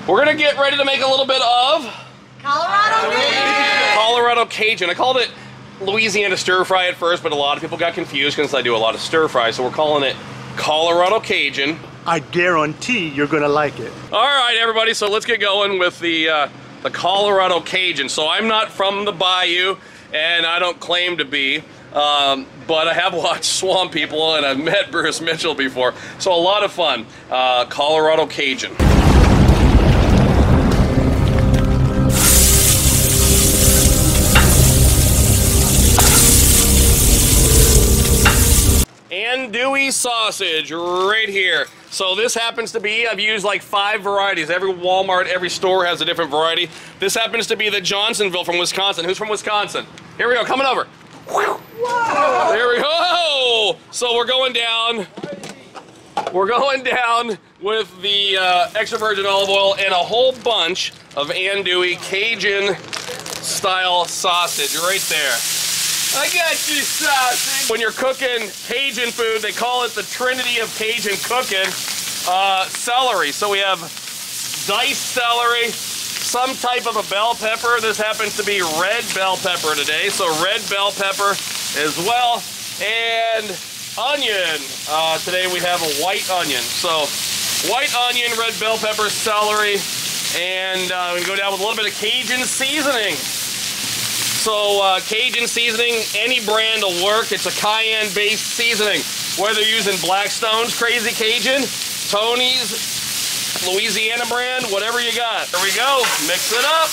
We're gonna get ready to make a little bit of Colorado Cajun. I called it Louisiana stir fry at first, but a lot of people got confused because I do a lot of stir fry, so we're calling it Colorado Cajun. I guarantee you're gonna like it. All right, everybody, so let's get going with the Colorado Cajun. So I'm not from the bayou, and I don't claim to be, but I have watched Swamp People, and I've met Bruce Mitchell before, so a lot of fun. Colorado Cajun. Andouille sausage right here. So this happens to be, I've used like 5 varieties. Every Walmart, every store has a different variety. This happens to be the Johnsonville from Wisconsin. Who's from Wisconsin? Here we go, coming over. Whoa. There we go. So we're going down. We're going down with the extra virgin olive oil and a whole bunch of andouille Cajun style sausage right there. I got you, sausage. When you're cooking Cajun food, they call it the Trinity of Cajun cooking. Celery. So we have diced celery, some type of a bell pepper. This happens to be red bell pepper today, so red bell pepper as well. And onion. Today we have a white onion. So white onion, red bell pepper, celery, and we go down with a little bit of Cajun seasoning. So Cajun seasoning, any brand will work. It's a cayenne-based seasoning. Whether you're using Blackstone's Crazy Cajun, Tony's, Louisiana brand, whatever you got. There we go. Mix it up.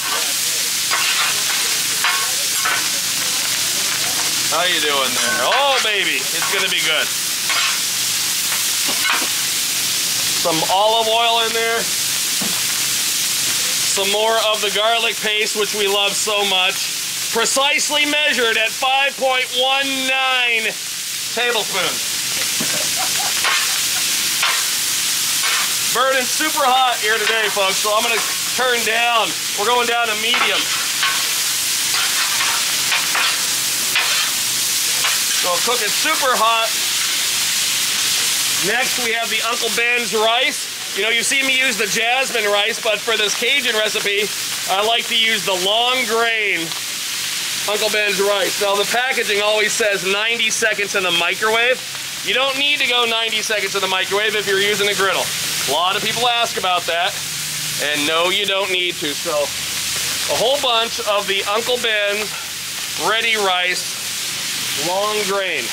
How you doing there? Oh, baby. It's going to be good. Some olive oil in there. Some more of the garlic paste, which we love so much. Precisely measured at 5.19 tablespoons. Burning super hot here today, folks, so I'm going to turn down. We're going down to medium. So cooking super hot. Next, we have the Uncle Ben's rice. You know, you see me use the jasmine rice, but for this Cajun recipe, I like to use the long grain Uncle Ben's rice. Now the packaging always says 90 seconds in the microwave. You don't need to go 90 seconds in the microwave if you're using a griddle. A lot of people ask about that, and no, you don't need to. So a whole bunch of the Uncle Ben's ready rice, long grain.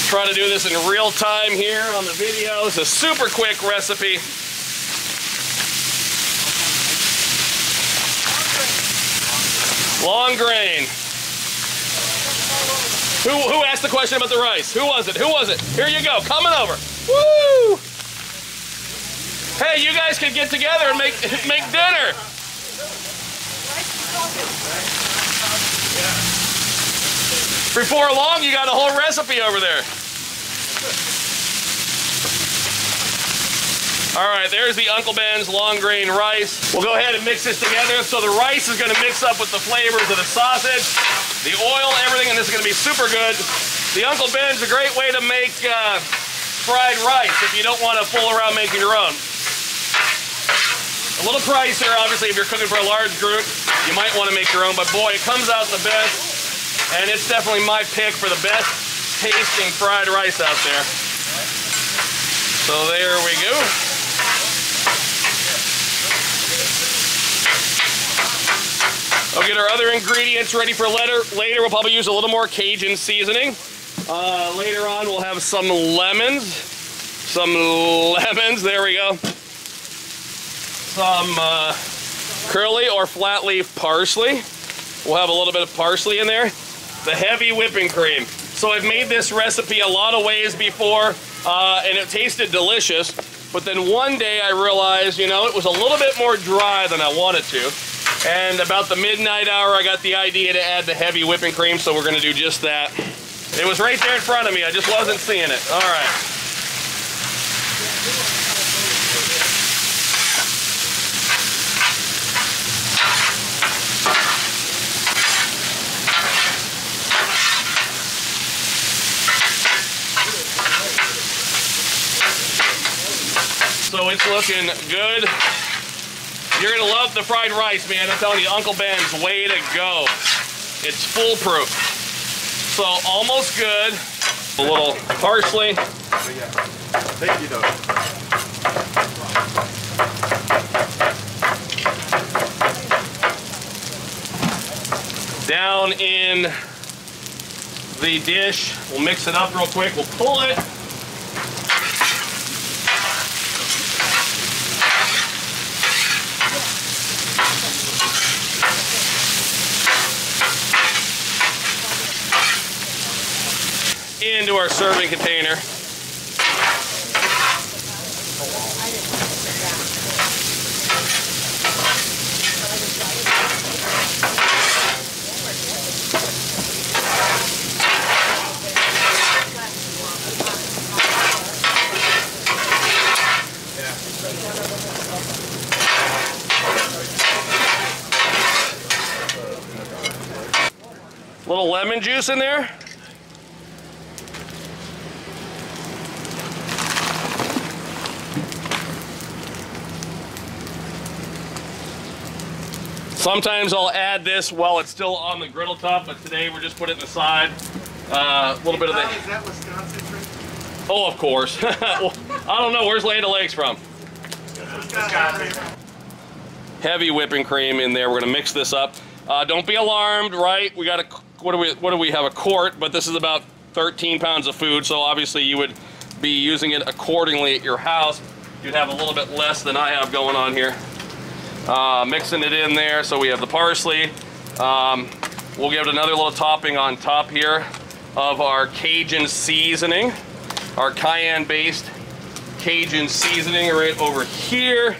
Try to do this in real time here on the video. It's a super quick recipe. Long grain. Who asked the question about the rice? Who was it? Who was it? Here you go, coming over. Woo! Hey, you guys could get together and make dinner. Before long, you got a whole recipe over there. All right, there's the Uncle Ben's long grain rice. We'll go ahead and mix this together. So the rice is going to mix up with the flavors of the sausage, the oil, everything, and this is going to be super good. The Uncle Ben's a great way to make fried rice if you don't want to fool around making your own. A little pricier, obviously, if you're cooking for a large group. You might want to make your own, but boy, it comes out the best. And it's definitely my pick for the best tasting fried rice out there. So there we go. I'll get our other ingredients ready for later. We'll probably use a little more Cajun seasoning. Later on, we'll have some lemons. There we go. Some curly or flat leaf parsley. We'll have a little bit of parsley in there. The heavy whipping cream. So I've made this recipe a lot of ways before, and it tasted delicious. But then one day I realized, you know, it was a little bit more dry than I wanted to. And about the midnight hour, I got the idea to add the heavy whipping cream, so we're going to do just that. It was right there in front of me. I just wasn't seeing it. All right. looking good. You're gonna love the fried rice, man. I'm telling you, Uncle Ben's way to go. It's foolproof. So almost good. A little parsley. Thank you, though. Down in the dish. We'll mix it up real quick. We'll pull it. Into our serving container. Little lemon juice in there. Sometimes I'll add this while it's still on the griddle top, but today we're just putting it in the side. A little bit of the... Is that Wisconsin drink? Oh, of course. Well, I don't know. Where's Land O'Lakes from? Wisconsin. Heavy whipping cream in there. We're gonna mix this up. Don't be alarmed, right? We got a... What do we have? A quart, but this is about 13 pounds of food, so obviously you would be using it accordingly at your house. You'd have a little bit less than I have going on here. Mixing it in there, so we have the parsley. We'll give it another little topping on top here of our Cajun seasoning, our cayenne-based Cajun seasoning right over here.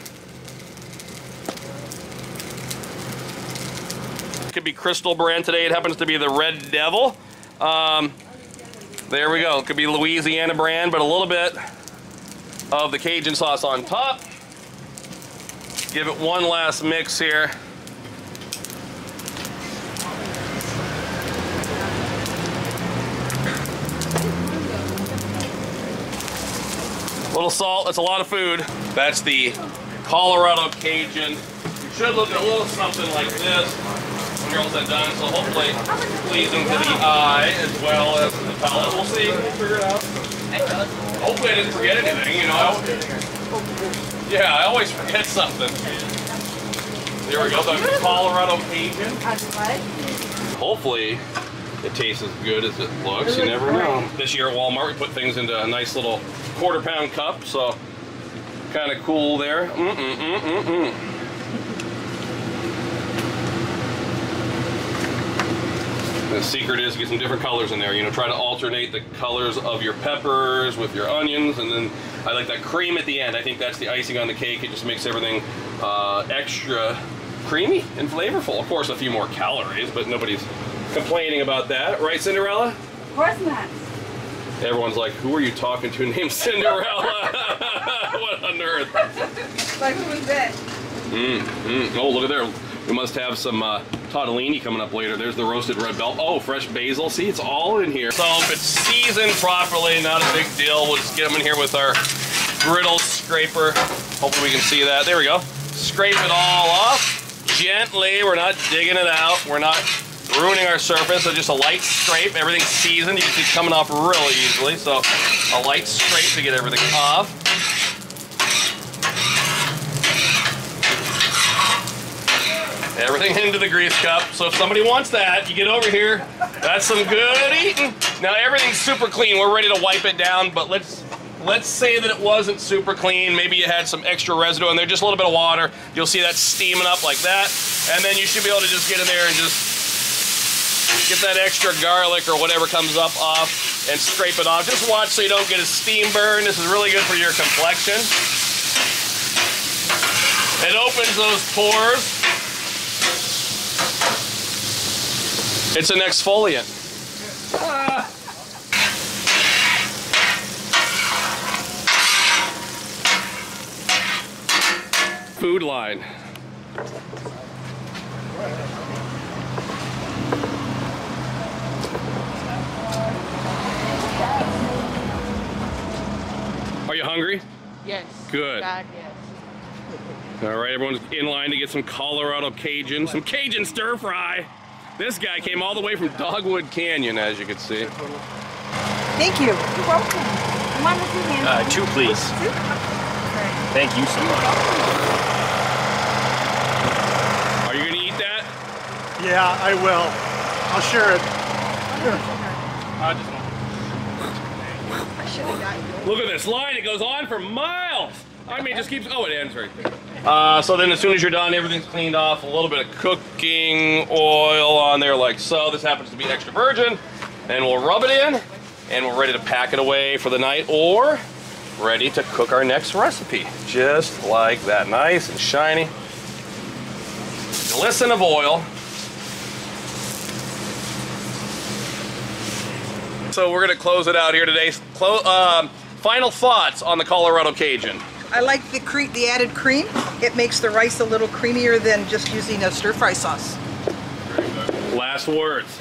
Could be Crystal brand today. It happens to be the Red Devil. There we go. It could be Louisiana brand, but a little bit of the Cajun sauce on top. Give it one last mix here. Little salt, that's a lot of food. That's the Colorado Cajun. It should look a little something like this when you're all said done, so hopefully pleasing to the eye as well as the palate. We'll see, we'll figure it out. Hopefully I didn't forget anything, you know. Yeah, I always forget something. There we go, the Colorado Cajun. Hopefully it tastes as good as it looks, you never know. This year at Walmart we put things into a nice little quarter-pound cup, so kind of cool there. The secret is get some different colors in there. You know, try to alternate the colors of your peppers with your onions, and then I like that cream at the end. I think that's the icing on the cake. It just makes everything extra creamy and flavorful. Of course, a few more calories, but nobody's complaining about that. Right, Cinderella? Of course not. Everyone's like, who are you talking to named Cinderella? What on earth? Like, who is that? Oh, look at there. We must have some tortellini coming up later. There's the roasted red bell. Oh, fresh basil. See, it's all in here. So if it's seasoned properly, not a big deal. We'll just get them in here with our griddle scraper. Hopefully we can see that. There we go. Scrape it all off gently. We're not digging it out. We're not ruining our surface. So just a light scrape. Everything's seasoned. You can see it's coming off really easily. So a light scrape to get everything off. Everything into the grease cup. So if somebody wants that, you get over here. That's some good eating. Now everything's super clean. We're ready to wipe it down, but let's say that it wasn't super clean. Maybe you had some extra residue in there, just a little bit of water. You'll see that steaming up like that. And then you should be able to just get in there and just get that extra garlic or whatever comes up off and scrape it off. Just watch so you don't get a steam burn. This is really good for your complexion. It opens those pores. It's an exfoliant. Food line. Are you hungry? Yes. Good. God, yes. All right, everyone's in line to get some Colorado Cajun, some Cajun stir fry. This guy came all the way from Dogwood Canyon, as you can see. Thank you. You're welcome. Come on with your hands. 2, please. Thank you so much. Are you gonna eat that? Yeah, I will. I'll share it. Look at this line, it goes on for miles. I mean, it just keeps, oh, it ends right there. So then as soon as you're done, everything's cleaned off, a little bit of cooking oil on there like so. This happens to be extra virgin. And we'll rub it in, and we're ready to pack it away for the night, or ready to cook our next recipe. Just like that, nice and shiny. Glisten of oil. So we're gonna close it out here today. Final thoughts on the Colorado Cajun. I like the added cream. It makes the rice a little creamier than just using a stir-fry sauce. Last words.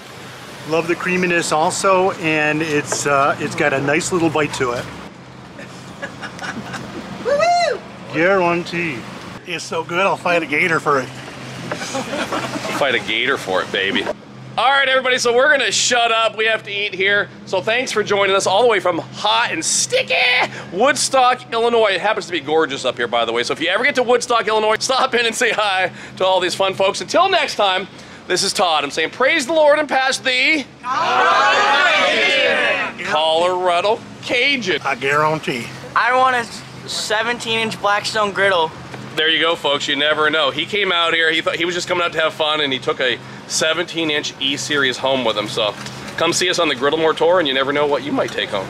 Love the creaminess also, and it's got a nice little bite to it. Woo-hoo! Guarantee. It's so good, I'll fight a gator for it. Fight a gator for it, baby. All right, everybody, so we're gonna shut up. We have to eat here. So thanks for joining us all the way from hot and sticky Woodstock, Illinois. It happens to be gorgeous up here, by the way. So if you ever get to Woodstock, Illinois, stop in and say hi to all these fun folks. Until next time, this is Todd. I'm saying praise the Lord and pass the Colorado Cajun. I guarantee. I want a 17-inch Blackstone Griddle. There you go, folks. You never know. He came out here. He thought he was just coming out to have fun, and he took a 17-inch E-Series home with him. So come see us on the Griddle More Tour, and you never know what you might take home.